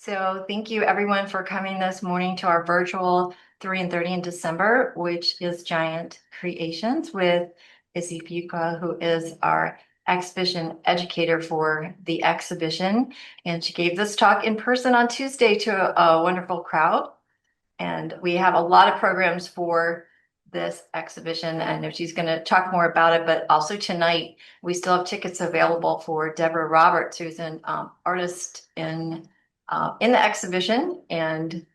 So thank you everyone for coming this morning to our virtual 3 and 30 in December, which is Giant Creations with Izzie Fuqua, who is our exhibition educator for the exhibition. And she gave this talk in person on Tuesday to a wonderful crowd. And we have a lot of programs for this exhibition. I know she's going to talk more about it, but also tonight we still have tickets available for Deborah Roberts, who's an artist in the exhibition, and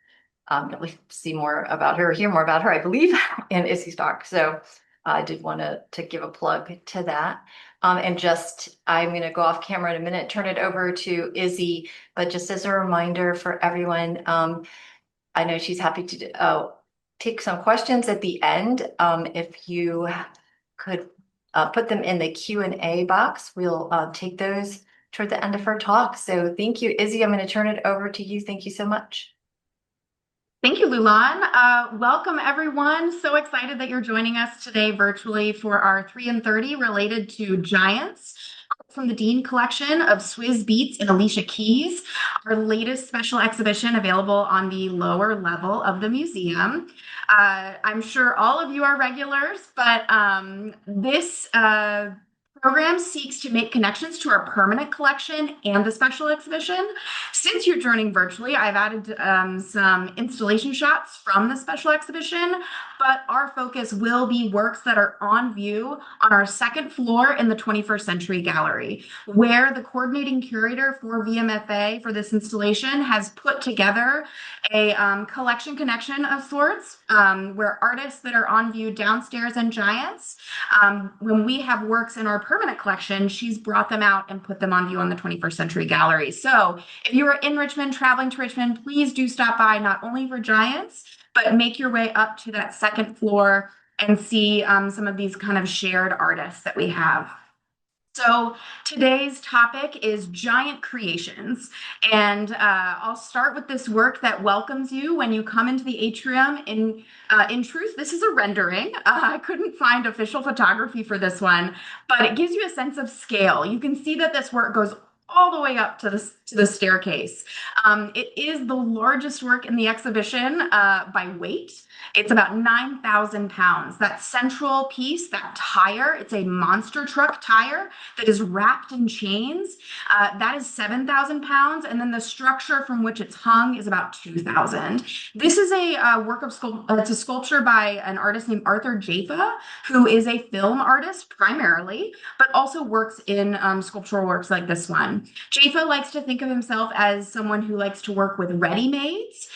we see more about her, hear more about her, I believe, in Izzie's talk. So I did want to give a plug to that. And just, I'm going to go off camera in a minute, turn it over to Izzie, but just as a reminder for everyone, I know she's happy to take some questions at the end. If you could put them in the Q&A box, we'll take those toward the end of her talk. So thank you, Izzie. I'm going to turn it over to you. Thank you so much. Thank you, Lulan. Welcome, everyone. So excited that you're joining us today virtually for our 3 and 30 related to giants from the Dean collection of Swizz, Beatz, and Alicia keys, our latest special exhibition available on the lower level of the museum. I'm sure all of you are regulars, but this program seeks to make connections to our permanent collection and the special exhibition. Since you're joining virtually, I've added some installation shots from the special exhibition, but our focus will be works that are on view on our second floor in the 21st Century Gallery, where the coordinating curator for VMFA for this installation has put together a collection connection of sorts, where artists that are on view downstairs and giants, when we have works in our permanent collection, she's brought them out and put them on view on the 21st Century Gallery. So if you are in Richmond, traveling to Richmond, please do stop by, not only for giants, but make your way up to that second floor and see some of these kind of shared artists that we have. So today's topic is giant creations, and I'll start with this work that welcomes you when you come into the atrium. In truth, this is a rendering. I couldn't find official photography for this one, but it gives you a sense of scale. You can see that this work goes all the way up to the staircase. It is the largest work in the exhibition by weight. It's about 9,000 pounds. That central piece, that tire, it's a monster truck tire that is wrapped in chains. That is 7,000 pounds. And then the structure from which it's hung is about 2,000. This is a work of it's a sculpture by an artist named Arthur Jaffa, who is a film artist primarily, but also works in sculptural works like this one. Jaffa likes to think of himself as someone who likes to work with ready-mades.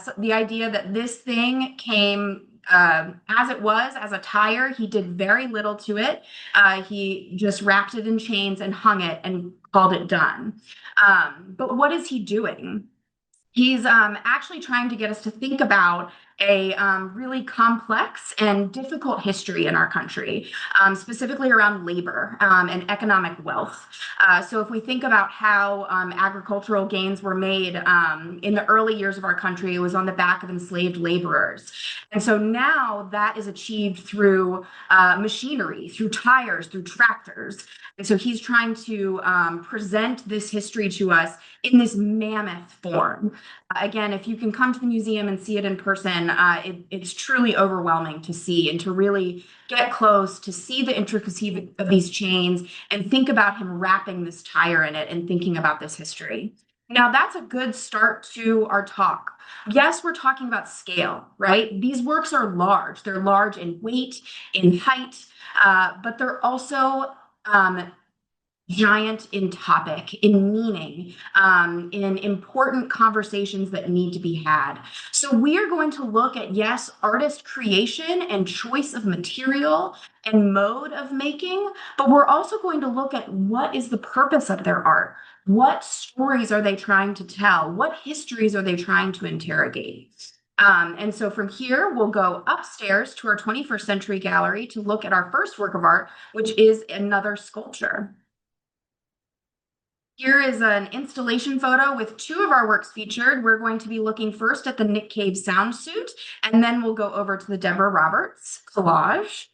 So the idea that this thing came as it was, as a tire. He did very little to it. He just wrapped it in chains and hung it and called it done. But what is he doing? He's actually trying to get us to think about a really complex and difficult history in our country, specifically around labor and economic wealth. So if we think about how agricultural gains were made in the early years of our country, it was on the back of enslaved laborers. And so now that is achieved through machinery, through tires, through tractors. And so he's trying to present this history to us in this mammoth form. Again, if you can come to the museum and see it in person, it's truly overwhelming to see and to really get close, to see the intricacy of these chains and think about him wrapping this tire in it and thinking about this history. Now, that's a good start to our talk. Yes, we're talking about scale, right? These works are large. They're large in weight, in height, but they're also giant in topic, in meaning, in important conversations that need to be had. So we are going to look at, yes, artist creation and choice of material and mode of making, but we're also going to look at what is the purpose of their art. What stories are they trying to tell? What histories are they trying to interrogate? And so from here, we'll go upstairs to our 21st Century Gallery to look at our first work of art, which is another sculpture. Here is an installation photo with two of our works featured. We're going to be looking first at the Nick Cave sound suit, and then we'll go over to the Deborah Roberts collage.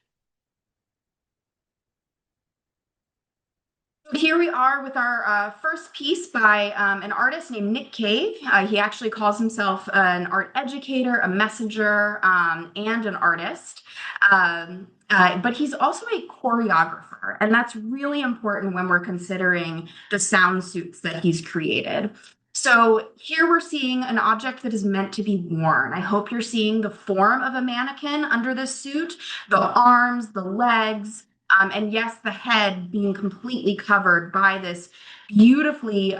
Here we are with our first piece by an artist named Nick Cave. He actually calls himself an art educator, a messenger, and an artist. But he's also a choreographer, and that's really important when we're considering the sound suits that he's created. So here we're seeing an object that is meant to be worn. I hope you're seeing the form of a mannequin under this suit, the arms, the legs, and yes, the head being completely covered by this beautifully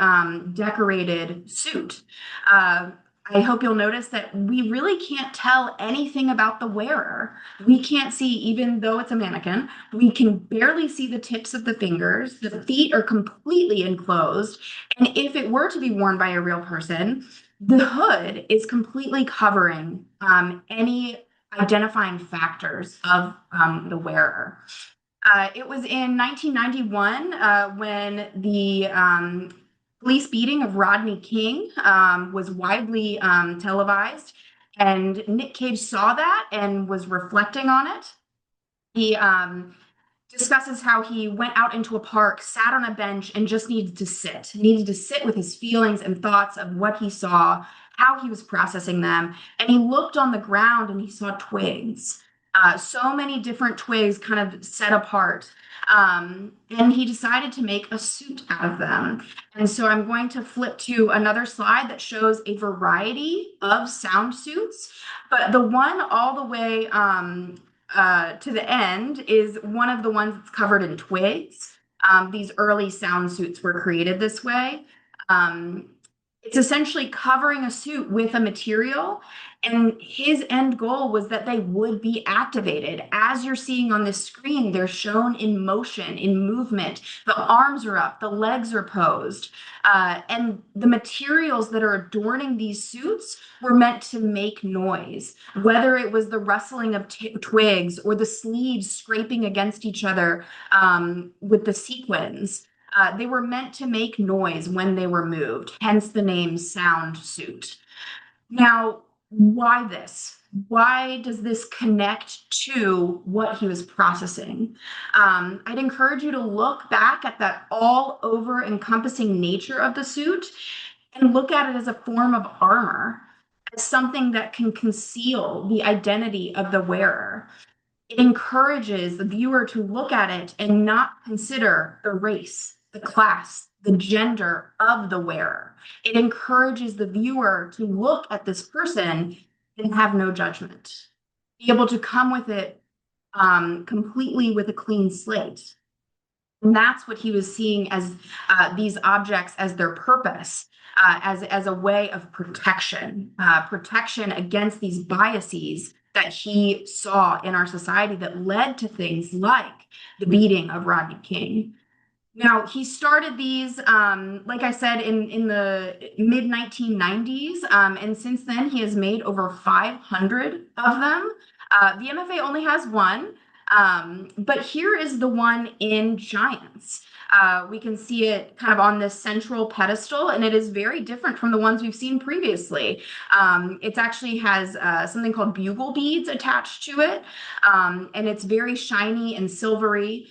decorated suit. I hope you'll notice that we really can't tell anything about the wearer. We can't see, even though it's a mannequin, we can barely see the tips of the fingers. The feet are completely enclosed. And if it were to be worn by a real person, the hood is completely covering any identifying factors of the wearer. It was in 1991 when the police beating of Rodney King was widely televised, and Nick Cage saw that and was reflecting on it. He discusses how he went out into a park, sat on a bench, and just needed to sit with his feelings and thoughts of what he saw, how he was processing them. And he looked on the ground and he saw twigs, so many different twigs kind of set apart. And he decided to make a suit out of them. And so I'm going to flip to another slide that shows a variety of sound suits, but the one all the way to the end is one of the ones that's covered in twigs. These early sound suits were created this way. It's essentially covering a suit with a material, and his end goal was that they would be activated. As you're seeing on this screen, they're shown in motion, in movement. The arms are up, the legs are posed, and the materials that are adorning these suits were meant to make noise, whether it was the rustling of twigs or the sleeves scraping against each other with the sequins. They were meant to make noise when they were moved, hence the name sound suit. Now, why this? Why does this connect to what he was processing? I'd encourage you to look back at that all over encompassing nature of the suit and look at it as a form of armor, as something that can conceal the identity of the wearer. It encourages the viewer to look at it and not consider the race, the class, the gender of the wearer. It encourages the viewer to look at this person and have no judgment, be able to come with it completely with a clean slate. And that's what he was seeing as these objects as their purpose, as a way of protection, protection against these biases that he saw in our society that led to things like the beating of Rodney King. Now, he started these, like I said, in the mid 1990s, and since then he has made over 500 of them. The MFA only has one, but here is the one in Giants. We can see it kind of on this central pedestal, and it is very different from the ones we've seen previously. It actually has something called bugle beads attached to it, and it's very shiny and silvery.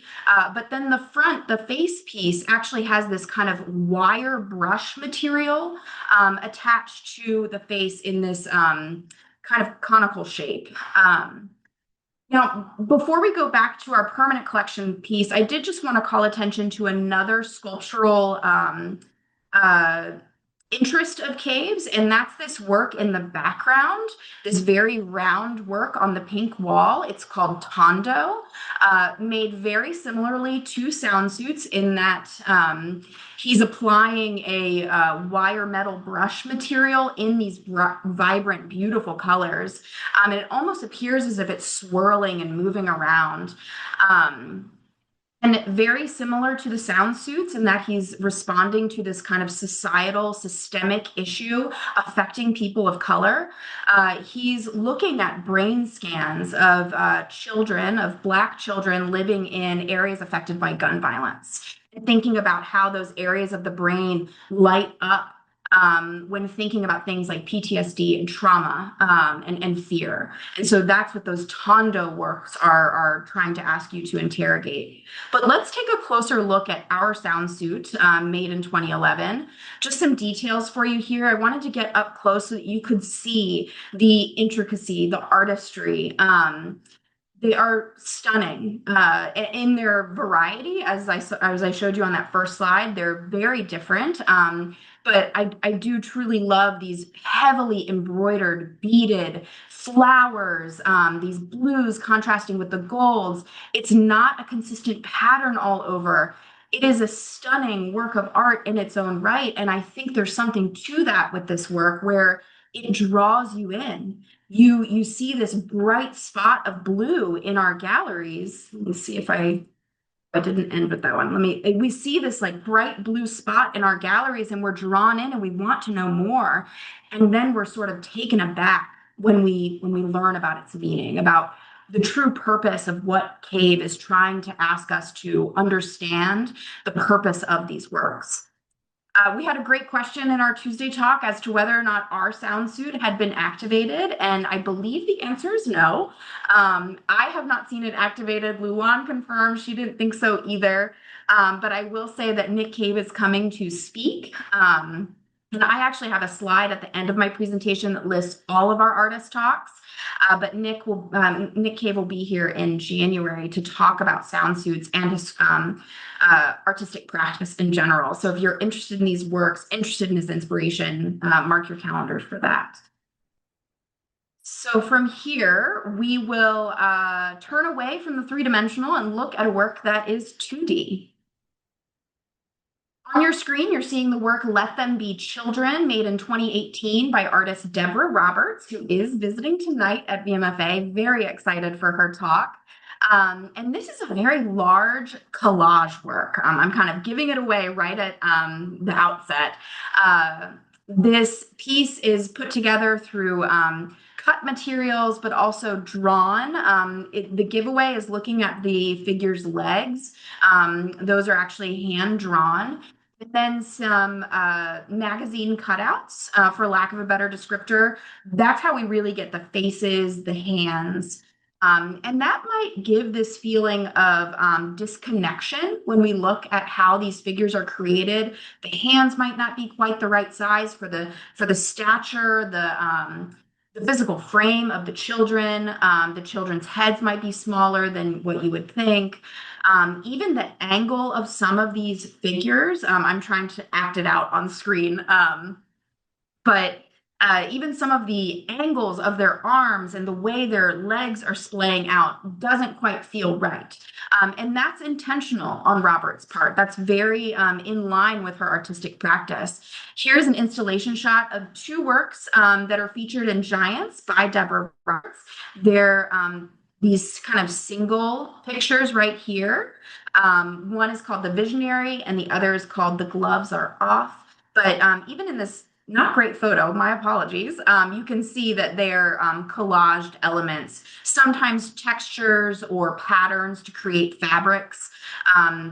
But then the front, the face piece, actually has this kind of wire brush material attached to the face in this kind of conical shape. Now, before we go back to our permanent collection piece, I did just want to call attention to another sculptural uh, interest of Caves, and that's this work in the background, this very round work on the pink wall. It's called Tondo, made very similarly to sound suits in that he's applying a wire metal brush material in these vibrant, beautiful colors. And it almost appears as if it's swirling and moving around. And very similar to the sound suits in that he's responding to this kind of societal, systemic issue affecting people of color. He's looking at brain scans of children, of Black children living in areas affected by gun violence, and thinking about how those areas of the brain light up when thinking about things like PTSD and trauma and fear. And so that's what those Tondo works are trying to ask you to interrogate. But let's take a closer look at our sound suit made in 2011. Just some details for you here. I wanted to get up close so that you could see the intricacy, the artistry. They are stunning in their variety, as I showed you on that first slide. They're very different, but I do truly love these heavily embroidered, beaded flowers, these blues contrasting with the golds. It's not a consistent pattern all over. It is a stunning work of art in its own right, and I think there's something to that with this work where it draws you in. You see this bright spot of blue in our galleries. Let me see if I didn't end with that one. We see this like bright blue spot in our galleries and we're drawn in and we want to know more. And then we're sort of taken aback when we learn about its meaning, about the true purpose of what Cave is trying to ask us to understand the purpose of these works. We had a great question in our Tuesday talk as to whether or not our sound suit had been activated, and I believe the answer is no. I have not seen it activated. Luan confirmed she didn't think so either. But I will say that Nick Cave is coming to speak. And I actually have a slide at the end of my presentation that lists all of our artist talks. But Nick Cave will be here in January to talk about sound suits and his artistic practice in general. So if you're interested in these works, interested in his inspiration, mark your calendars for that. So from here, we will turn away from the three-dimensional and look at a work that is 2D. On your screen, you're seeing the work Let Them Be Children, made in 2018 by artist Deborah Roberts, who is visiting tonight at VMFA. Very excited for her talk. And this is a very large collage work. I'm kind of giving it away right at the outset. This piece is put together through cut materials, but also drawn. The giveaway is looking at the figure's legs. Those are actually hand drawn. And then some magazine cutouts, for lack of a better descriptor. That's how we really get the faces, the hands. And that might give this feeling of disconnection when we look at how these figures are created. The hands might not be quite the right size for the stature, the physical frame of the children. The children's heads might be smaller than what you would think. Even the angle of some of these figures, I'm trying to act it out on screen, but even some of the angles of their arms and the way their legs are splaying out doesn't quite feel right. And that's intentional on Robert's part. That's very in line with her artistic practice. Here's an installation shot of two works that are featured in Giants by Deborah Roberts. They're these kind of single pictures right here. One is called The Visionary and the other is called The Gloves Are Off. But even in this not great photo, my apologies, you can see that they're collaged elements, sometimes textures or patterns to create fabrics,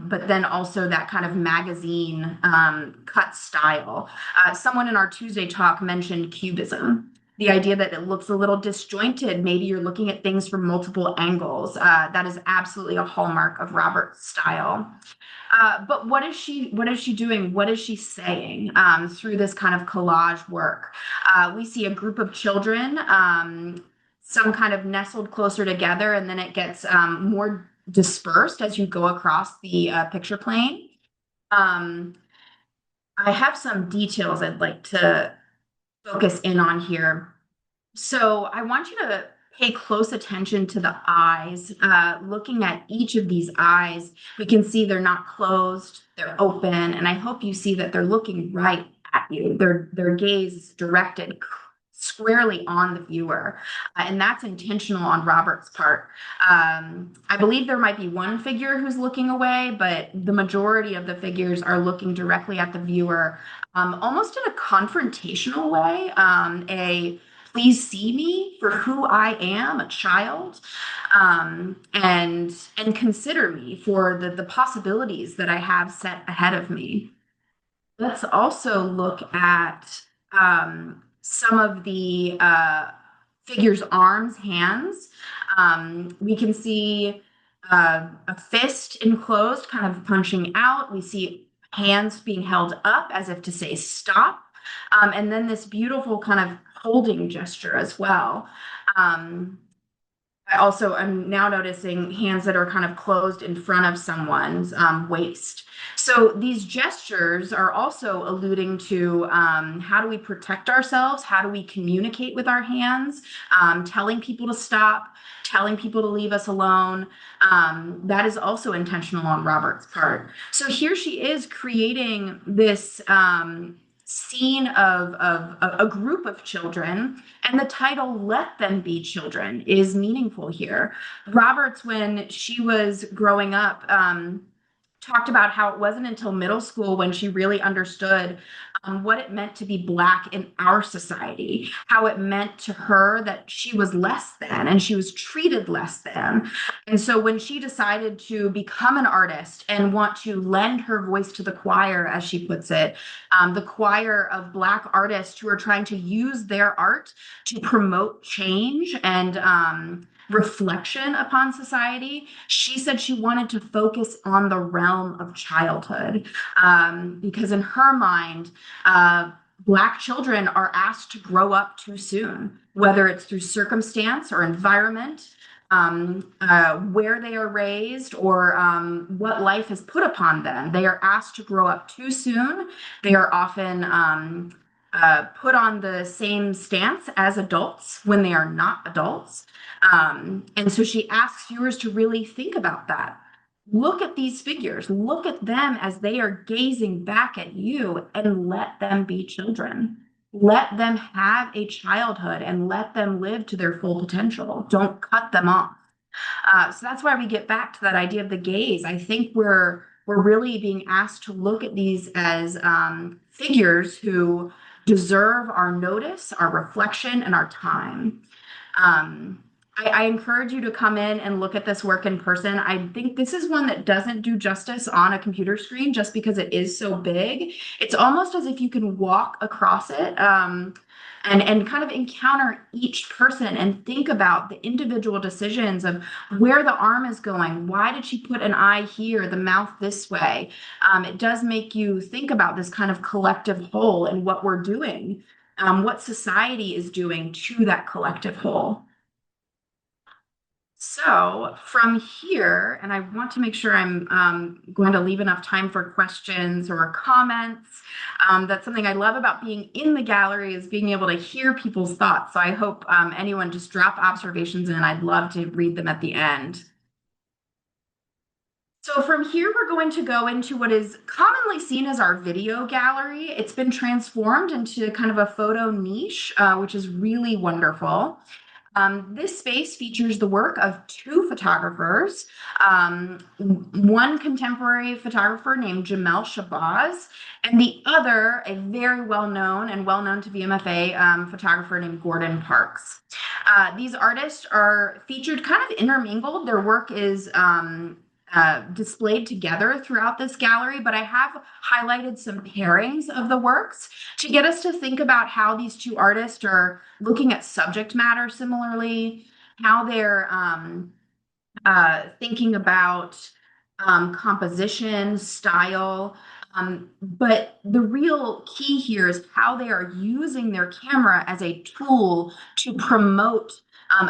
but then also that kind of magazine cut style. Someone in our Tuesday talk mentioned cubism. The idea that it looks a little disjointed, maybe you're looking at things from multiple angles. That is absolutely a hallmark of Robert's style. But what is she doing? What is she saying through this kind of collage work? We see a group of children, some kind of nestled closer together, and then it gets more dispersed as you go across the picture plane. I have some details I'd like to focus in on here. So I want you to pay close attention to the eyes. Looking at each of these eyes, we can see they're not closed, they're open, and I hope you see that they're looking right at you. Their gaze is directed squarely on the viewer, and that's intentional on Robert's part. I believe there might be one figure who's looking away, but the majority of the figures are looking directly at the viewer, almost in a confrontational way, please see me for who I am, a child, and consider me for the possibilities that I have set ahead of me. Let's also look at some of the figure's arms, hands. We can see a fist enclosed, kind of punching out. We see hands being held up as if to say stop. And then this beautiful kind of holding gesture as well. Um, I'm now noticing hands that are kind of closed in front of someone's waist. So these gestures are also alluding to how do we protect ourselves? How do we communicate with our hands? Telling people to stop, telling people to leave us alone. That is also intentional on Robert's part. So here she is creating this scene of a group of children, and the title "Let Them Be Children" is meaningful here. Roberts, when she was growing up, talked about how it wasn't until middle school when she really understood what it meant to be Black in our society, how it meant to her that she was less than and she was treated less than. And so when she decided to become an artist and want to lend her voice to the choir, as she puts it, the choir of Black artists who are trying to use their art to promote change and reflection upon society, she said she wanted to focus on the realm of childhood, because in her mind, Black children are asked to grow up too soon, whether it's through circumstance or environment, where they are raised, or what life has put upon them. They are asked to grow up too soon. They are often put on the same stance as adults when they are not adults. And so she asks viewers to really think about that. Look at these figures, look at them as they are gazing back at you, and let them be children. Let them have a childhood and let them live to their full potential. Don't cut them off. So that's why we get back to that idea of the gaze. I think we're really being asked to look at these as figures who deserve our notice, our reflection, and our time. Um, I encourage you to come in and look at this work in person. I think this is one that doesn't do justice on a computer screen just because it is so big. It's almost as if you can walk across it, and kind of encounter each person and think about the individual decisions of where the arm is going. Why did she put an eye here, the mouth this way? It does make you think about this kind of collective whole and what we're doing, what society is doing to that collective whole. So from here, and I want to make sure I'm going to leave enough time for questions or comments. That's something I love about being in the gallery, is being able to hear people's thoughts. So I hope anyone just drop observations in, and I'd love to read them at the end. So from here, we're going to go into what is commonly seen as our video gallery. It's been transformed into kind of a photo niche, which is really wonderful. This space features the work of two photographers, one contemporary photographer named Jamel Shabazz, and the other, a very well-known to VMFA photographer named Gordon Parks. These artists are featured kind of intermingled. Their work is displayed together throughout this gallery, but I have highlighted some pairings of the works to get us to think about how these two artists are looking at subject matter similarly, how they're thinking about composition, style. But the real key here is how they are using their camera as a tool to promote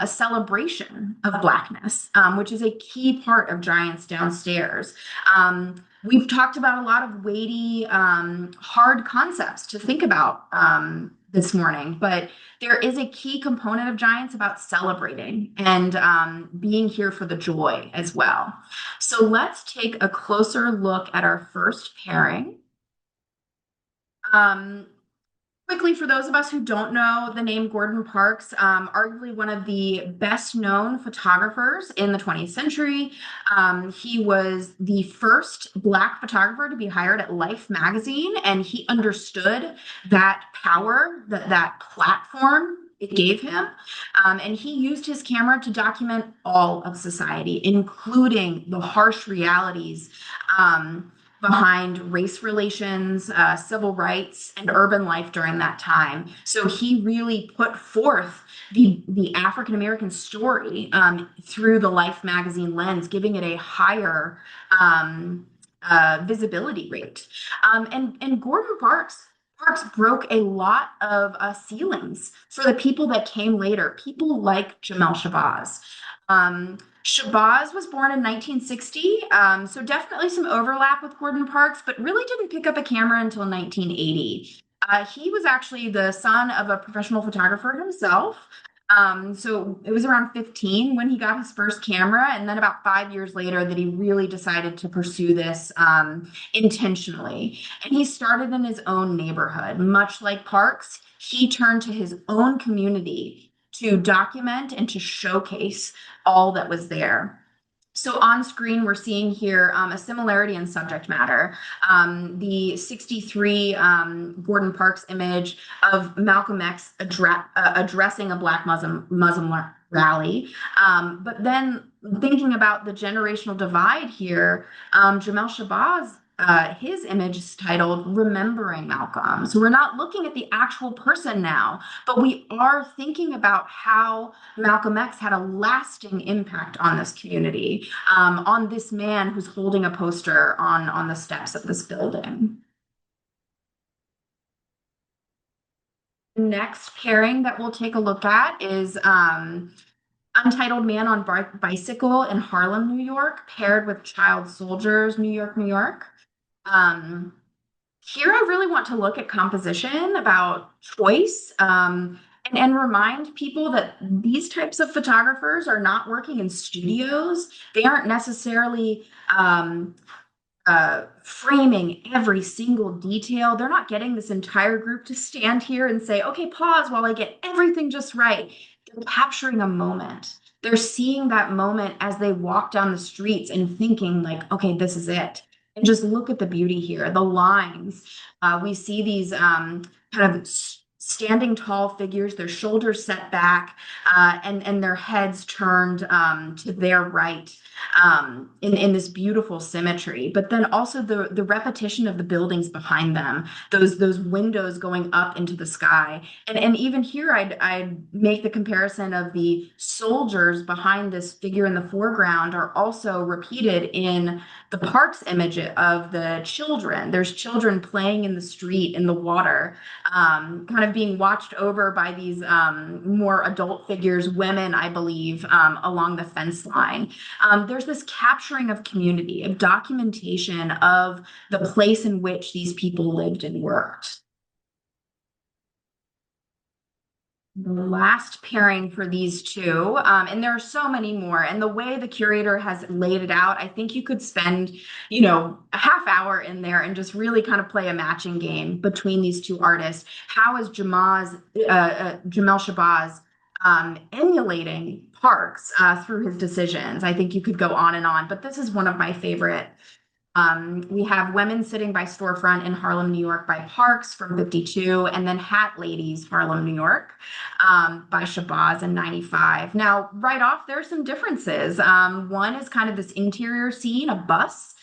a celebration of Blackness, which is a key part of Giants Downstairs. We've talked about a lot of weighty, hard concepts to think about this morning, but there is a key component of Giants about celebrating and being here for the joy as well. So let's take a closer look at our first pairing. Quickly, for those of us who don't know the name Gordon Parks, arguably one of the best known photographers in the 20th century. He was the first Black photographer to be hired at Life magazine, and he understood that power, that platform it gave him. And he used his camera to document all of society, including the harsh realities behind race relations, civil rights, and urban life during that time. So he really put forth the African American story through the Life magazine lens, giving it a higher visibility rate. And Gordon Parks broke a lot of ceilings for the people that came later, people like Jamel Shabazz. Shabazz was born in 1960, so definitely some overlap with Gordon Parks, but really didn't pick up a camera until 1980. He was actually the son of a professional photographer himself. So it was around 15 when he got his first camera, and then about 5 years later that he really decided to pursue this intentionally. And he started in his own neighborhood. Much like Parks, he turned to his own community to document and to showcase all that was there. So on screen, we're seeing here a similarity in subject matter. The 63 Gordon Parks image of Malcolm X addressing a Black Muslim rally. But then thinking about the generational divide here, Jamel Shabazz, his image is titled Remembering Malcolm. So we're not looking at the actual person now, but we are thinking about how Malcolm X had a lasting impact on this community, on this man who's holding a poster on the steps of this building. Next pairing that we'll take a look at is Untitled Man on Bicycle in Harlem, New York, paired with Child Soldiers, New York, New York. Here I really want to look at composition, about choice, and remind people that these types of photographers are not working in studios. They aren't necessarily framing every single detail. They're not getting this entire group to stand here and say, okay, pause while I get everything just right. They're capturing a moment. They're seeing that moment as they walk down the streets and thinking like, okay, this is it. And just look at the beauty here, the lines. We see these kind of standing tall figures, their shoulders set back, and their heads turned to their right, in this beautiful symmetry. But then also the repetition of the buildings behind them, those windows going up into the sky. And even here, I'd make the comparison of the soldiers behind this figure in the foreground are also repeated in the Parks image of the children. There's children playing in the street in the water, kind of being watched over by these more adult figures, women, I believe, along the fence line. There's this capturing of community, of documentation of the place in which these people lived and worked. The last pairing for these two, and there are so many more, and the way the curator has laid it out, I think you could spend, a half hour in there and just really kind of play a matching game between these two artists. How is Jamel Shabazz emulating Parks through his decisions? I think you could go on and on, but this is one of my favorite. We have Women Sitting by Storefront in Harlem, New York by Parks from 52, and then Hat Ladies, Harlem, New York, by Shabazz in 95. Now, right off, there are some differences. One is kind of this interior scene, a bus.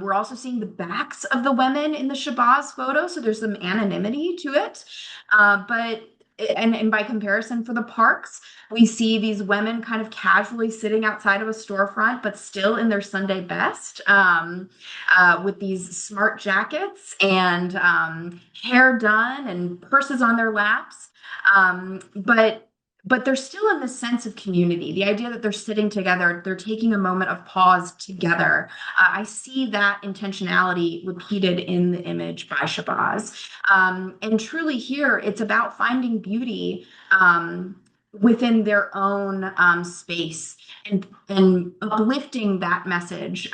We're also seeing the backs of the women in the Shabazz photo, so there's some anonymity to it. And by comparison for the Parks, we see these women kind of casually sitting outside of a storefront, but still in their Sunday best, with these smart jackets and hair done and purses on their laps. But they're still in the sense of community, the idea that they're sitting together, they're taking a moment of pause together. I see that intentionality repeated in the image by Shabazz. And truly here, it's about finding beauty within their own space and uplifting that message,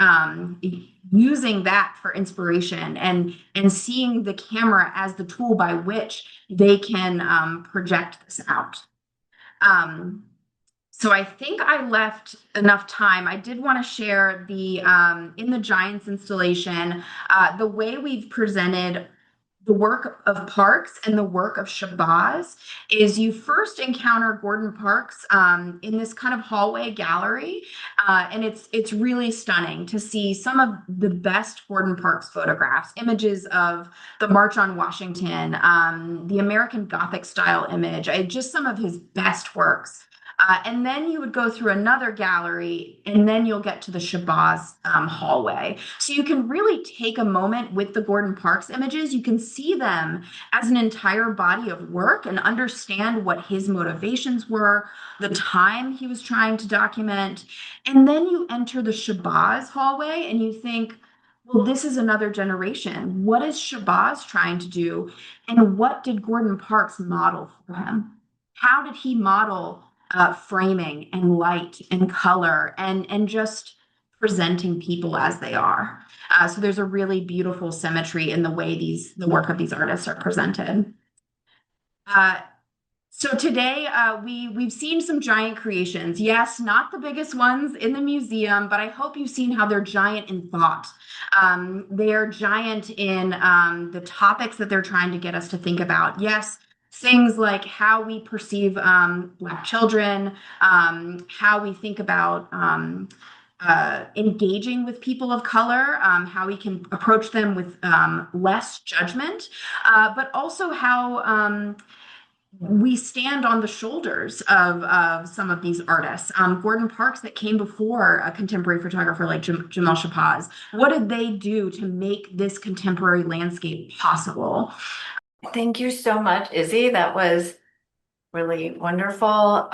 using that for inspiration and seeing the camera as the tool by which they can project this out. So I think I left enough time. I did want to share the in the Giants installation, the way we've presented the work of Parks and the work of Shabazz is you first encounter Gordon Parks in this kind of hallway gallery, and it's really stunning to see some of the best Gordon Parks photographs, images of the March on Washington, the American Gothic style image, just some of his best works. And then you would go through another gallery, and then you'll get to the Shabazz hallway. So you can really take a moment with the Gordon Parks images. You can see them as an entire body of work and understand what his motivations were, the time he was trying to document. And then you enter the Shabazz hallway and you think, well, this is another generation. What is Shabazz trying to do? And what did Gordon Parks model for him? How did he model framing and light and color and just presenting people as they are? So there's a really beautiful symmetry in the way the work of these artists are presented. Uh, so today we've seen some giant creations. Yes, not the biggest ones in the museum, but I hope you've seen how they're giant in thought. They're giant in the topics that they're trying to get us to think about. Yes, things like how we perceive Black children, how we think about engaging with people of color, how we can approach them with less judgment, but also how we stand on the shoulders of some of these artists. Gordon Parks, that came before a contemporary photographer like Jamal Shabazz. What did they do to make this contemporary landscape possible? Thank you so much, Izzy. That was really wonderful.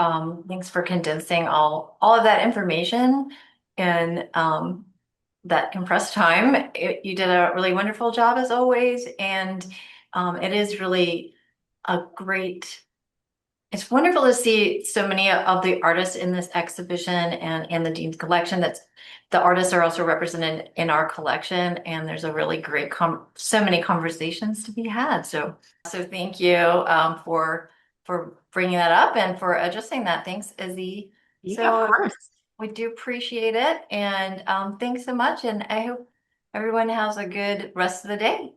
Thanks for condensing all of that information in that compressed time. You did a really wonderful job as always, and it is really a great. It's wonderful to see so many of the artists in this exhibition and the Dean's collection. That's the artists are also represented in our collection, and there's a really great so many conversations to be had. So thank you for bringing that up and for addressing that. Thanks, Izzy. Yeah, of So course. we do appreciate it, and thanks so much. And I hope everyone has a good rest of the day.